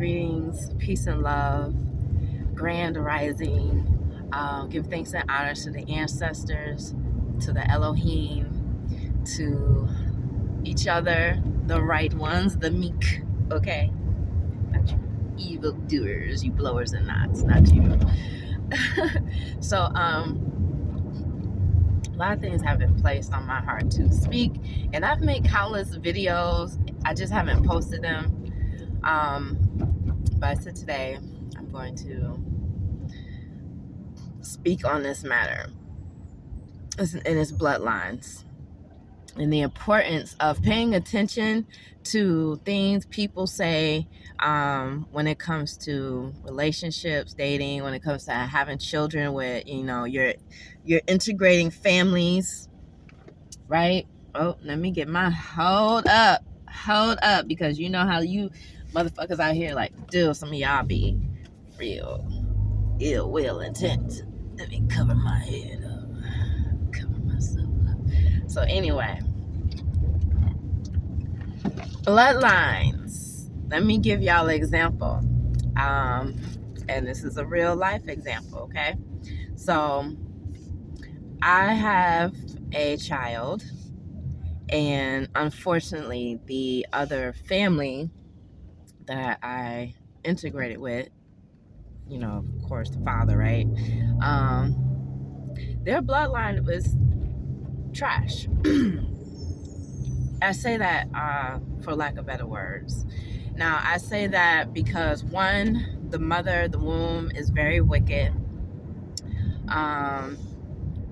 Greetings, peace and love, grand rising. Give thanks and honors to the ancestors, to the Elohim, to each other, the right ones, the meek, okay? Not you evil doers, you blowers and knots, not you. So, a lot of things have been placed on my heart to speak, and I've made countless videos. I just haven't posted them. But I said today I'm going to speak on this matter, and it's bloodlines, and the importance of paying attention to things people say when it comes to relationships, dating, when it comes to having children, with you're integrating families, right? Oh, let me get my hold up, because you know how you motherfuckers out here like, dude, some of y'all be real ill will intent. Let me cover my head up, cover myself up. So anyway, bloodlines. Let me give y'all an example. And this is a real life example, okay? So I have a child, and unfortunately the other family that I integrated with, of course the father, right? Their bloodline was trash. I say that for lack of better words. Now, I say that because, one, the mother, the womb, is very wicked.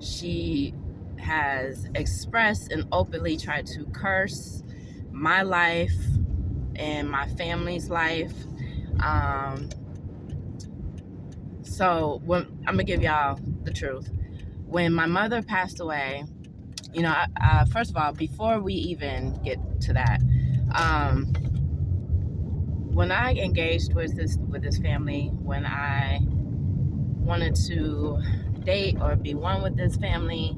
She has expressed and openly tried to curse my life and my family's life. So when I'm gonna give y'all the truth, when my mother passed away, first of all, before we even get to that, when I engaged with this family, when I wanted to date or be one with this family,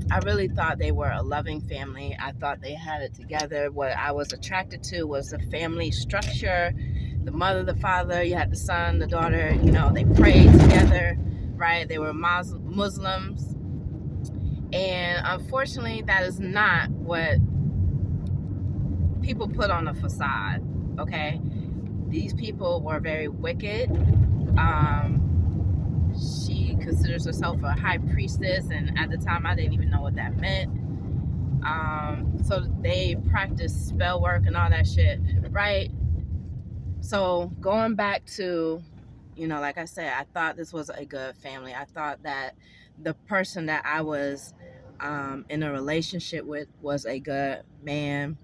I really thought they were a loving family. I thought they had it together. What I was attracted to was the family structure. The mother, the father, you had the son, the daughter, they prayed together, right? They were Muslims. And unfortunately, that is not what people put on the facade, okay? These people were very wicked. She considers herself a high priestess, and at the time I didn't even know what that meant. So they practiced spell work and all that shit, right? So going back to, like I said, I thought this was a good family. I thought that the person that I was in a relationship with was a good man.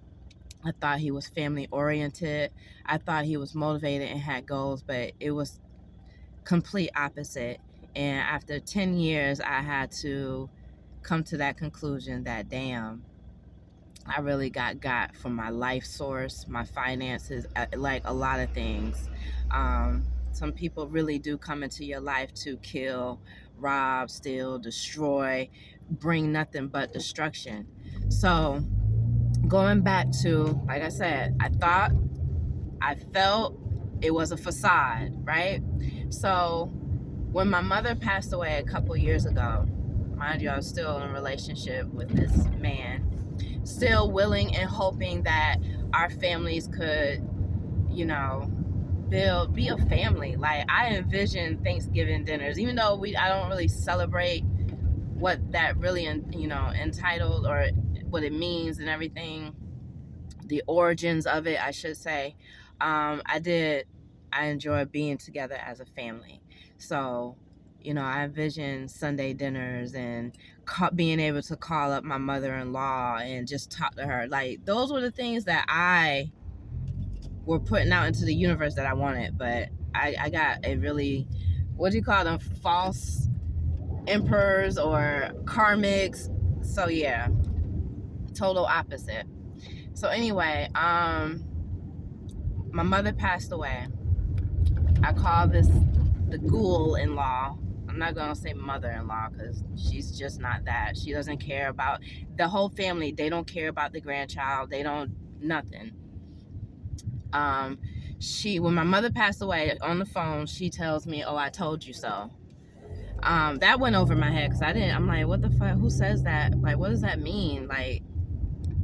I thought he was family oriented. I thought he was motivated and had goals, but it was complete opposite. And after 10 years, I had to come to that conclusion that, damn, I really got from my life source, my finances, like a lot of things. Some people really do come into your life to kill, rob, steal, destroy, bring nothing but destruction. So going back to, like I said, I felt it was a facade, right? So when my mother passed away a couple years ago, mind you, I was still in a relationship with this man, still willing and hoping that our families could, be a family. Like, I envision Thanksgiving dinners, even though I don't really celebrate what that really, entitled, or what it means and everything, the origins of it, I should say. I enjoy being together as a family. So, I envision Sunday dinners and being able to call up my mother-in-law and just talk to her. Like, those were the things that I were putting out into the universe that I wanted. But I got a really, what do you call them, false emperors or karmics. So yeah, total opposite. So anyway, my mother passed away. I call this the ghoul-in-law. I'm not going to say mother-in-law because she's just not that. She doesn't care about the whole family. They don't care about the grandchild. They don't, nothing. When my mother passed away, on the phone, she tells me, "Oh, I told you so." That went over my head, because I'm like, what the fuck? Who says that? Like, what does that mean? Like,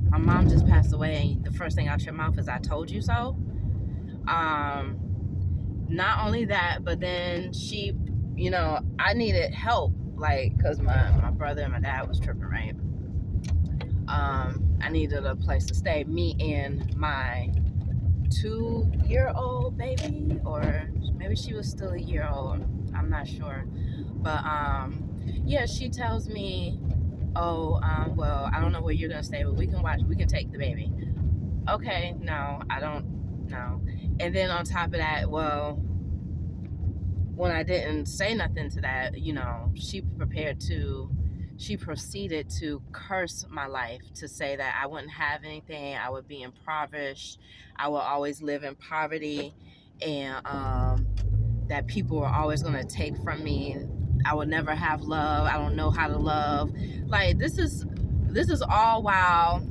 my mom just passed away, and the first thing out your mouth is, "I told you so." Not only that, but then I needed help, like, because my brother and my dad was tripping, right? I needed a place to stay, me and my 2-year-old baby, or maybe she was still a year old, I'm not sure. But yeah, she tells me, "Oh, well, I don't know where you're gonna stay, but we can take the baby." Okay, no, I don't know. And then on top of that, well, when I didn't say nothing to that, she proceeded to curse my life, to say that I wouldn't have anything, I would be impoverished, I would always live in poverty, and that people were always going to take from me. I would never have love. I don't know how to love. Like, this is all while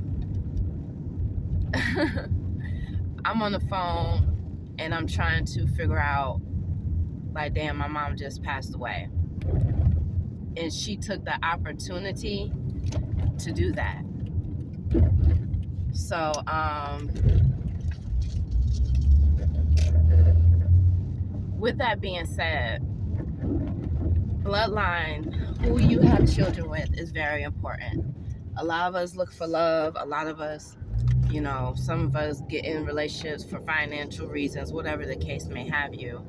I'm on the phone and I'm trying to figure out, like, damn, my mom just passed away. And she took the opportunity to do that. So, with that being said, bloodline, who you have children with, is very important. A lot of us look for love. A lot of us, some of us get in relationships for financial reasons, whatever the case may have you.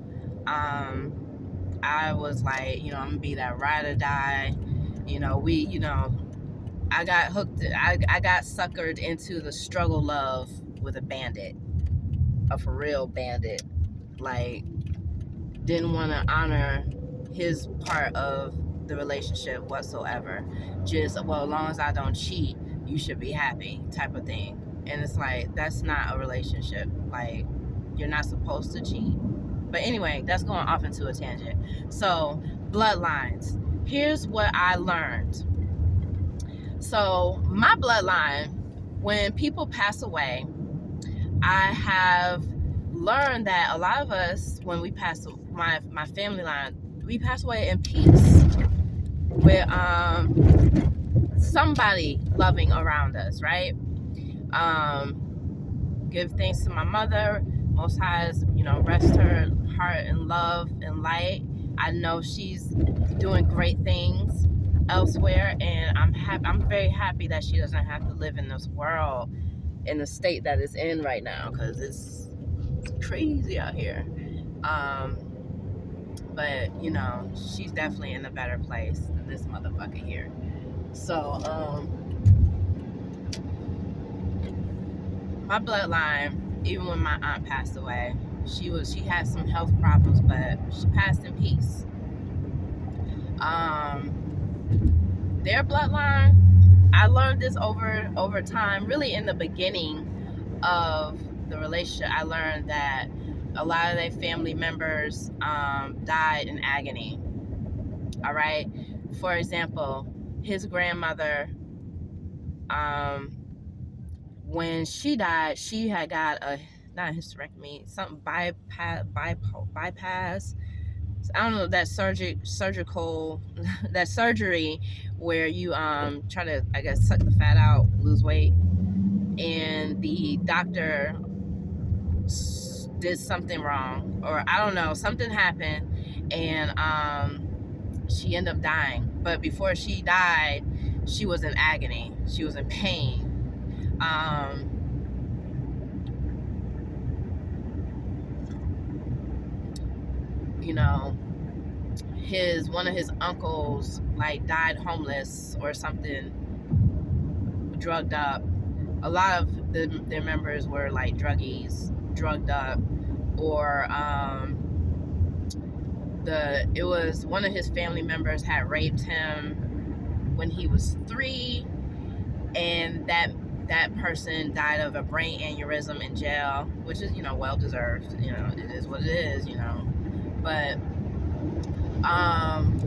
I was like, I'm gonna be that ride or die. I got hooked. I got suckered into the struggle love with a bandit, a for real bandit. Like, didn't want to honor his part of the relationship whatsoever. Just, well, as long as I don't cheat, you should be happy, type of thing. And it's like, that's not a relationship. Like, you're not supposed to cheat. But anyway, that's going off into a tangent. So, bloodlines. Here's what I learned. So, my bloodline, when people pass away, I have learned that a lot of us, when we pass, my family line, we pass away in peace, with somebody loving around us, right? Give thanks to my mother. Most High, rest her heart in love and light. I know she's doing great things elsewhere, and I'm very happy that she doesn't have to live in this world in the state that it's in right now, because it's crazy out here. But she's definitely in a better place than this motherfucker here. So my bloodline, even when my aunt passed away, she had some health problems, but she passed in peace. Their bloodline, I learned this over time. Really, in the beginning of the relationship, I learned that a lot of their family members died in agony. All right. For example, his grandmother, when she died, she had got not a hysterectomy, something bypass. I don't know, that surgical that surgery where you try to, I guess, suck the fat out, lose weight, and the doctor did something wrong, or I don't know, something happened, and she ended up dying. But before she died, she was in agony. She was in pain. One of his uncles, like, died homeless or something, drugged up. A lot of their members were like druggies, drugged up, or it was one of his family members had raped him when he was 3, and that person died of a brain aneurysm in jail, which is, well deserved. It is what it is. But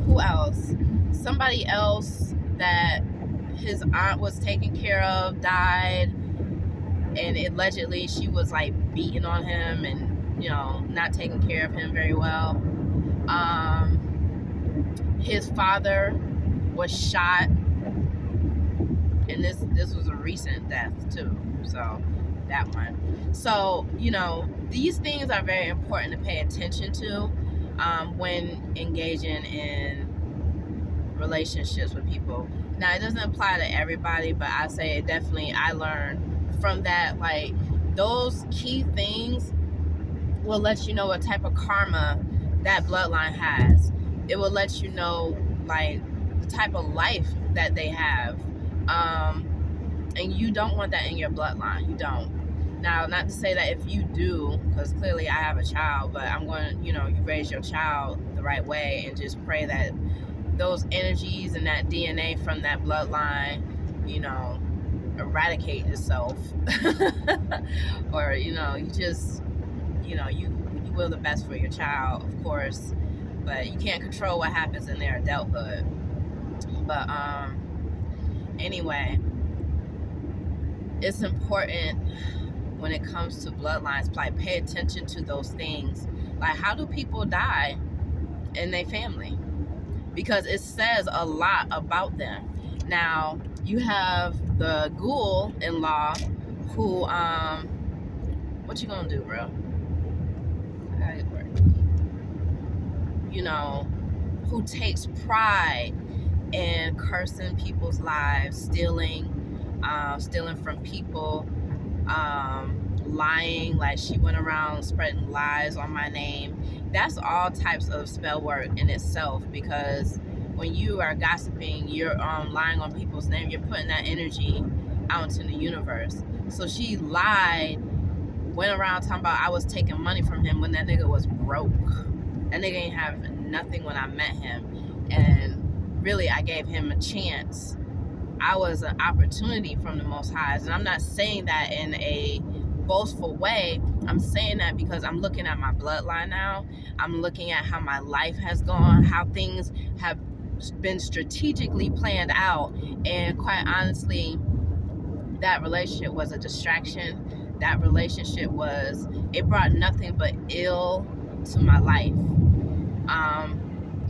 who else? Somebody else that his aunt was taking care of died, and allegedly she was like beating on him and, you know, not taking care of him very well. His father was shot, and this was a recent death too, so that one. So, you know, these things are very important to pay attention to when engaging in relationships with people. Now, it doesn't apply to everybody, but I say it definitely, I learned from that, like, those key things will let you know what type of karma that bloodline has. It will let you know, like, the type of life that they have. And you don't want that in your bloodline. You don't. Now, not to say that if you do, because clearly I have a child, but I'm going to, you know, you raise your child the right way and just pray that those energies and that DNA from that bloodline, you know, eradicate itself. Or, you know, you just, you know, you will the best for your child, of course, but you can't control what happens in their adulthood. But anyway, it's important when it comes to bloodlines, like, pay attention to those things. Like, how do people die in their family? Because it says a lot about them. Now, you have the ghoul-in-law who, what you gonna do, bro? I gotta get work. You know, who takes pride in cursing people's lives, stealing from people, lying, like she went around spreading lies on my name. That's all types of spell work in itself, because when you are gossiping, you're lying on people's name, you're putting that energy out into the universe. So she lied, went around talking about I was taking money from him when that nigga was broke. That nigga ain't have nothing when I met him, and really I gave him a chance. I was an opportunity from the Most High. And I'm not saying that in a boastful way. I'm saying that because I'm looking at my bloodline now. I'm looking at how my life has gone, how things have been strategically planned out. And quite honestly, that relationship was a distraction. That relationship it brought nothing but ill to my life.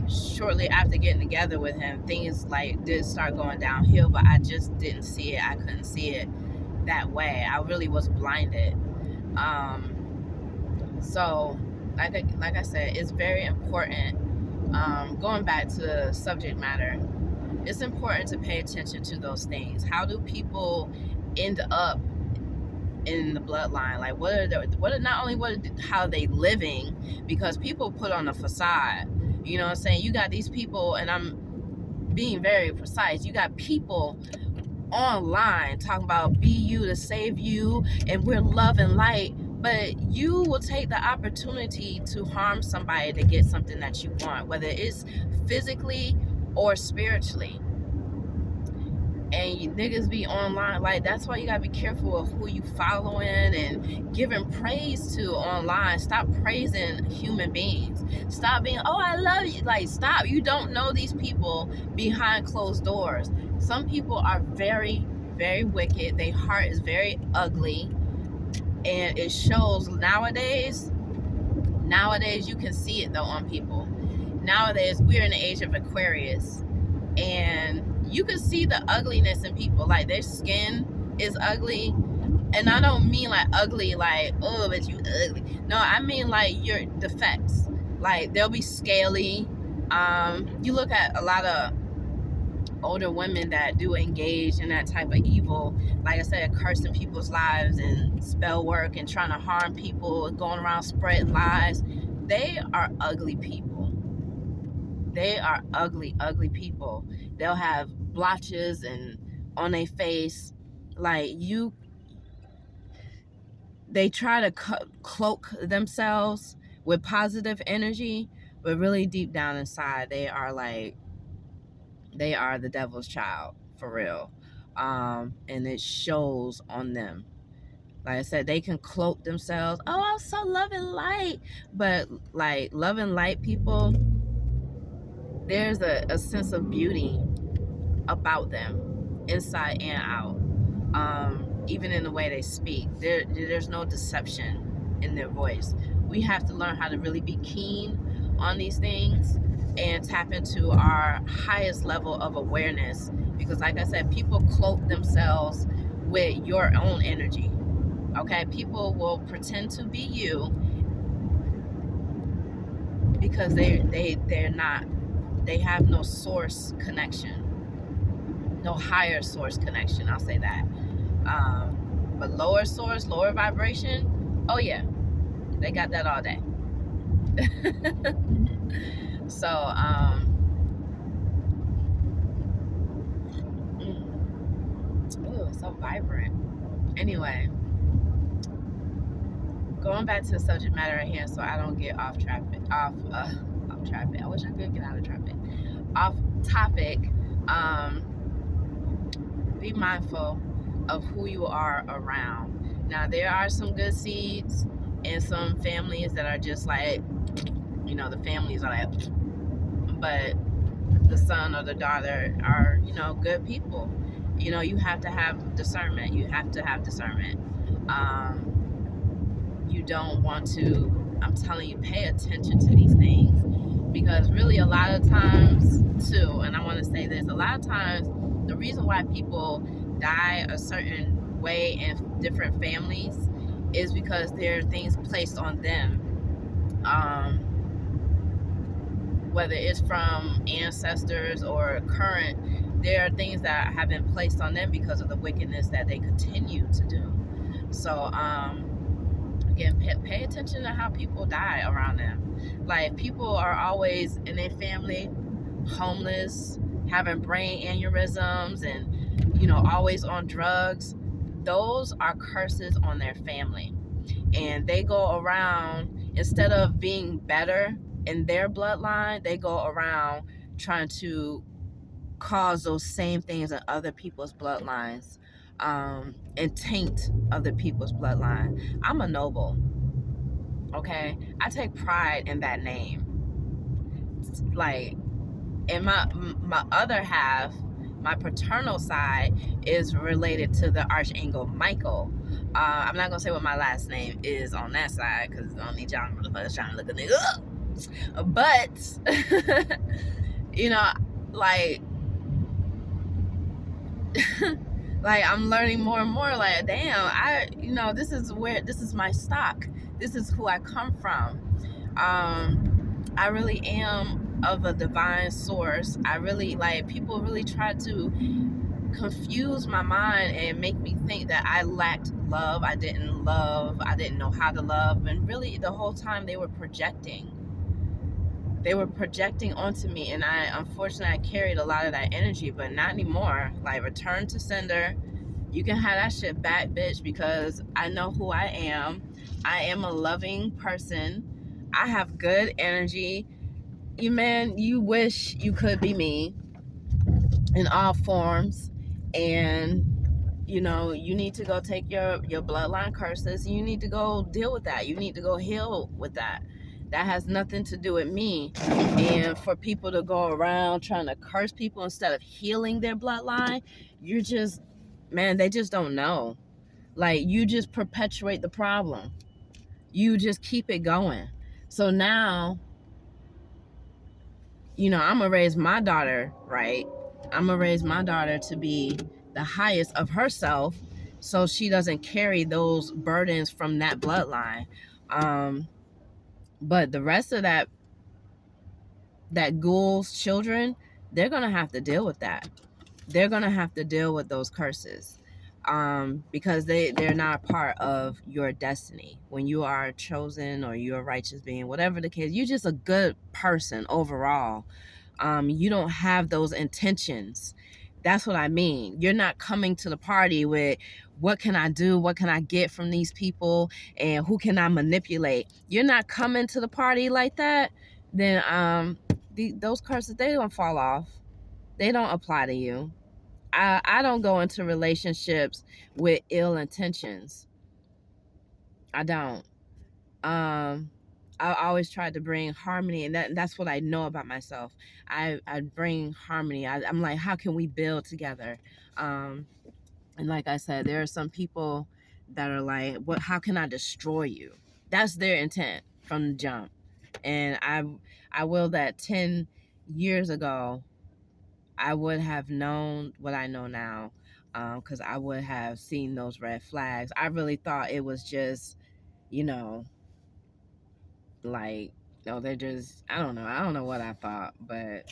Shortly after getting together with him, things like did start going downhill, but I just didn't see it. I couldn't see it that way. I really was blinded. So like I said, it's very important, going back to the subject matter, it's important to pay attention to those things. How do people end up in the bloodline? Like, how are they living? Because people put on a facade. You know what I'm saying? You got these people, and I'm being very precise, you got people online talking about be you to save you, and we're love and light, but you will take the opportunity to harm somebody to get something that you want, whether it's physically or spiritually. And you niggas be online, like, that's why you gotta be careful of who you following and giving praise to online. Stop praising human beings. Stop being, oh, I love you. Like, stop. You don't know these people behind closed doors. Some people are very, very wicked. Their heart is very ugly, and it shows nowadays. Nowadays, you can see it though on people. Nowadays, we're in the age of Aquarius, and you can see the ugliness in people. Like, their skin is ugly, and I don't mean like ugly like, oh, but you ugly. No, I mean like your defects. Like, they'll be scaly. You look at a lot of older women that do engage in that type of evil, like I said, cursing people's lives and spell work and trying to harm people, going around spreading lies. They are ugly people. They are ugly, ugly people. They'll have blotches and on their face. Like, they try to cloak themselves with positive energy, but really deep down inside, they are the devil's child, for real. And it shows on them. Like I said, they can cloak themselves. Oh, I'm so love and light. But like, love and light people, there's a sense of beauty about them, inside and out. even in the way they speak. There's no deception in their voice. We have to learn how to really be keen on these things and tap into our highest level of awareness, because like I said, people cloak themselves with your own energy. Okay, people will pretend to be you because they're not, they have no source connection, no higher source connection, I'll say that. But lower source, lower vibration, oh yeah, they got that all day. So ooh, it's so vibrant. Anyway, going back to the subject matter at hand, so I don't get off traffic. Off traffic. I wish I could get out of traffic. Off topic. Be mindful of who you are around. Now, there are some good seeds and some families that are just like, you know, the families are like, but the son or the daughter are, you know, good people. You know, you have to have discernment. You have to have discernment. You don't want to, I'm telling you, pay attention to these things, because really a lot of times too, and I want to say this, a lot of times the reason why people die a certain way in different families is because there are things placed on them, whether it's from ancestors or current. There are things that have been placed on them because of the wickedness that they continue to do. So again, pay attention to how people die around them. Like, people are always in their family homeless, having brain aneurysms, and, you know, always on drugs. Those are curses on their family. And they go around, instead of being better in their bloodline, they go around trying to cause those same things in other people's bloodlines, and taint other people's bloodline. I'm a noble, okay? I take pride in that name. Like, and my other half, my paternal side, is related to the Archangel Michael. I'm not gonna say what my last name is on that side, because I don't need y'all motherfuckers trying to look a nigga up. But you know, like like, I'm learning more and more, like, damn, you know, this is my stock. This is who I come from. I really am of a divine source. I really, like, people really try to confuse my mind and make me think that I lacked love. I didn't know how to love. And really, the whole time they were projecting. They were projecting onto me, and unfortunately, I carried a lot of that energy, but not anymore. Like, return to sender. You can have that shit back, bitch, because I know who I am. I am a loving person. I have good energy. You wish you could be me in all forms. And, you know, you need to go take your bloodline curses. You need to go deal with that. You need to go heal with that. That has nothing to do with me. And for people to go around trying to curse people instead of healing their bloodline, you're just, man, they just don't know. Like, you just perpetuate the problem. You just keep it going. So now, you know, I'm going to raise my daughter, right? I'm going to raise my daughter to be the highest of herself, so she doesn't carry those burdens from that bloodline. But the rest of that ghoul's children, they're going to have to deal with that. They're going to have to deal with those curses, because they're not part of your destiny. When you are chosen, or you're a righteous being, whatever the case, you're just a good person overall. You don't have those intentions. That's what I mean. You're not coming to the party with, what can I do? What can I get from these people? And who can I manipulate? You're not coming to the party like that. Then those curses, they don't fall off. They don't apply to you. I don't go into relationships with ill intentions. I don't. I always try to bring harmony, and that's what I know about myself. I bring harmony. I'm like, how can we build together? And like I said, there are some people that are like, "What? How can I destroy you?" That's their intent from the jump. And I will that 10 years ago, I would have known what I know now, because I would have seen those red flags. I really thought it was just, you know, like, no, they're just, I don't know. I don't know what I thought, but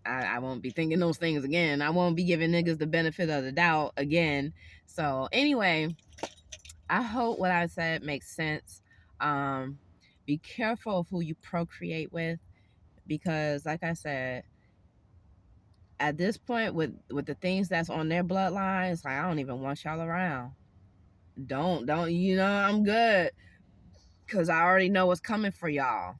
I won't be thinking those things again. I won't be giving niggas the benefit of the doubt again. So anyway, I hope what I said makes sense. Um, be careful of who you procreate with, because like I said, at this point with the things that's on their bloodlines, like I don't even want y'all around. Don't I'm good, because I already know what's coming for y'all.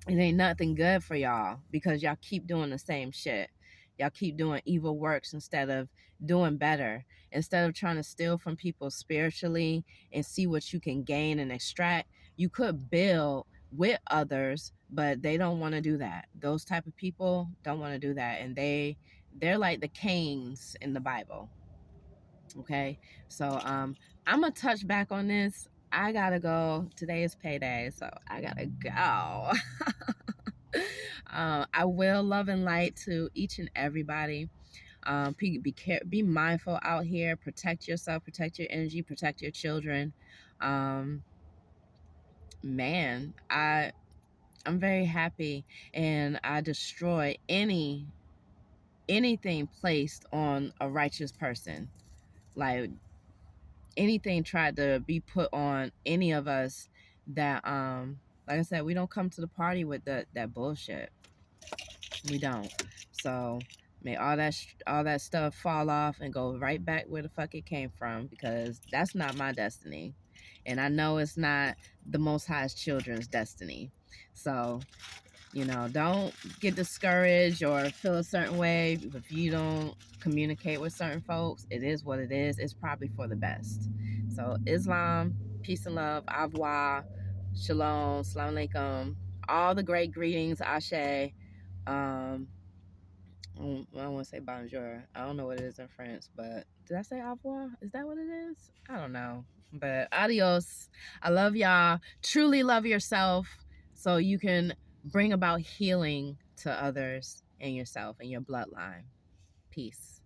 It ain't nothing good for y'all, because y'all keep doing the same shit. Y'all keep doing evil works instead of doing better. Instead of trying to steal from people spiritually and see what you can gain and extract, you could build with others, but they don't want to do that. Those type of people don't want to do that, and they're like the Cains in the Bible. Okay, so I'm gonna touch back on this. I gotta go. Today is payday, so I gotta go. I will love and light to each and everybody. Be mindful out here. Protect yourself. Protect your energy. Protect your children. Um, man, I'm very happy, and I destroy anything placed on a righteous person. Like anything tried to be put on any of us that like I said, we don't come to the party with that bullshit. We don't. So may all that stuff fall off and go right back where the fuck it came from, because that's not my destiny, and I know it's not the Most High's children's destiny. So don't get discouraged or feel a certain way if you don't communicate with certain folks. It is what it is. It's probably for the best. So Islam, peace and love, au revoir, shalom, salam alaikum, all the great greetings, ashe. um I want to say bonjour. I don't know what it is in French, but did I say au revoir? Is that what it is? I don't know. But adios. I love y'all. Truly love yourself so you can bring about healing to others and yourself and your bloodline. Peace.